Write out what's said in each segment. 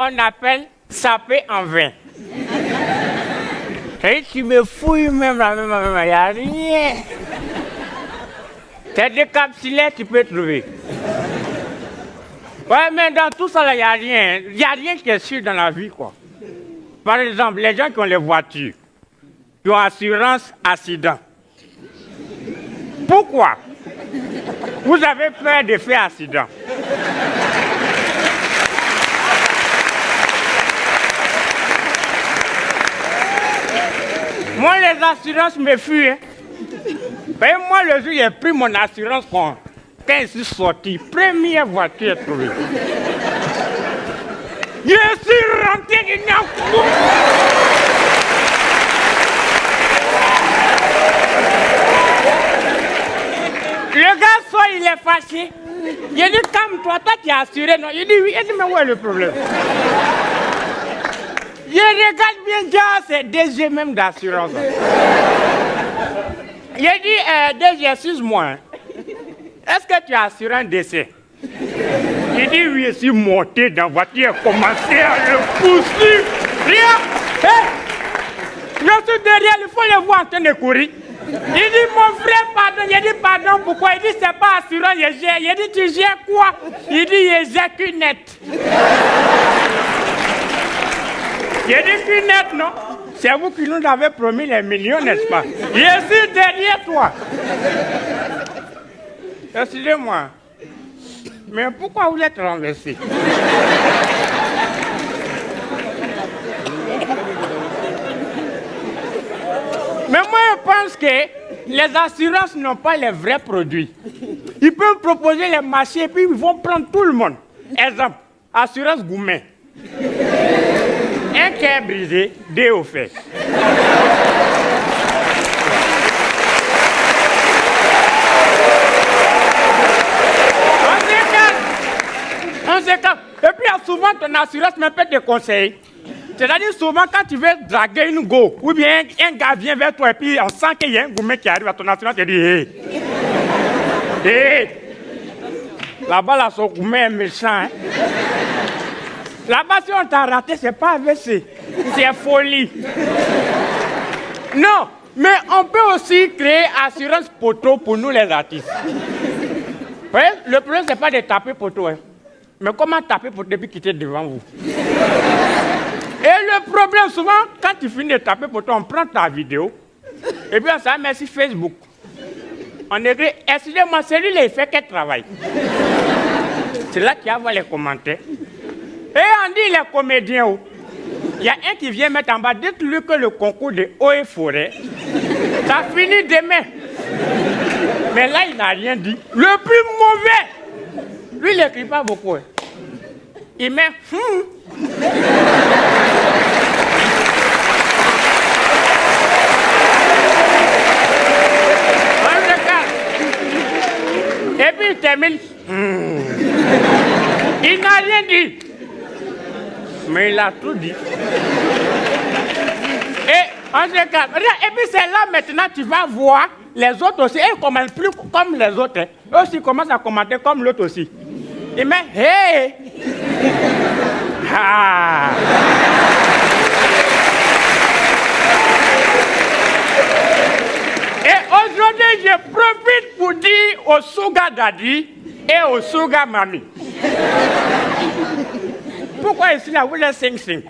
qu'on appelle saper en vain. Et tu me fouilles même, il n'y a rien. T'es décapsulé, tu peux trouver. Ouais, mais dans tout ça, il n'y a rien. Il n'y a rien qui est sûr dans la vie, quoi. Par exemple, les gens qui ont les voitures, qui ont assurance accident. Pourquoi? Vous avez peur de faire accident. Moi, les assurances me fuient. Hein. Et moi, le jour où j'ai pris mon assurance, quand je suis sorti, première voiture trouvée. Je suis rentré dans le gars, soit il est fâché. Il dit, calme-toi, toi tu es assuré. Non, il dit, oui. Il dit, mais où est le problème? Je regarde bien, déjà, c'est DG même d'assurance. Il dit, DG, excuse-moi. Est-ce que tu as assuré un décès? Il dit, oui, je suis monté dans la voiture et commencé à le pousser. Rien. Je suis derrière, il faut le voir en train de courir. Il dit, mon frère, pardon. Il dit, pardon, pourquoi? Il dit, c'est pas assurant, je gère. Il dit, tu gères quoi? Il dit, je gère Qnet. Il dit, Qnet, non? C'est vous qui nous avez promis les millions, n'est-ce pas? Je suis derrière toi. Excusez-moi. Mais pourquoi vous êtes renversé? Mais moi, je pense que les assurances n'ont pas les vrais produits. Ils peuvent proposer les marchés et puis ils vont prendre tout le monde. Exemple, assurance Goumet. Un cœur brisé, 2 offerts. On se calme. Et puis, souvent, ton assurance me peut te conseiller. C'est-à-dire, souvent, quand tu veux draguer une go, ou bien un gars vient vers toi et puis on sent qu'il y a un gourmet qui arrive à ton assurance, tu dis, hé. Hé. Là-bas, là, son gourmet est méchant. Hein? Là-bas, si on t'a raté, c'est pas AVC. C'est folie. Non, mais on peut aussi créer assurance poteau pour nous, les artistes. Vous voyez, le problème, c'est pas de taper poteau. Hein. Mais comment taper poteau depuis qu'il était devant vous? Et le problème, souvent, quand tu finis de taper poteau, on prend ta vidéo. Et puis on s'en met sur Facebook. On écrit, excusez-moi, celui-là, il fait quel travail? C'est là qu'il y a les commentaires. Et on dit les comédiens. Il y a un qui vient mettre en bas, dites-lui que le concours de eau et forêt, ça finit demain. Mais là, il n'a rien dit. Le plus mauvais, lui, il n'écrit pas beaucoup. Il met Et puis il termine. Il n'a rien dit. Mais il a tout dit. Et on se calme. Et puis c'est là maintenant tu vas voir les autres aussi. Ils ne commentent plus comme les autres. Eux aussi commencent à commenter comme l'autre aussi. Il met hey. Ah. Et aujourd'hui, je profite pour dire au Sugar Daddy et au Sugar Mami. Pourquoi ici là, vous les sing-sing?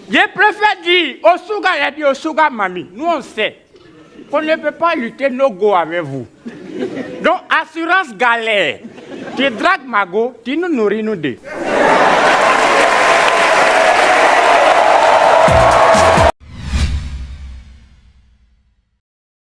Je préfère dire au Sugar Daddy et au Sugar Mami. Nous, on sait qu'on ne peut pas lutter nos go avec vous. Donc, assurance galère. Tu dragues ma go, tu nous nourris nous deux.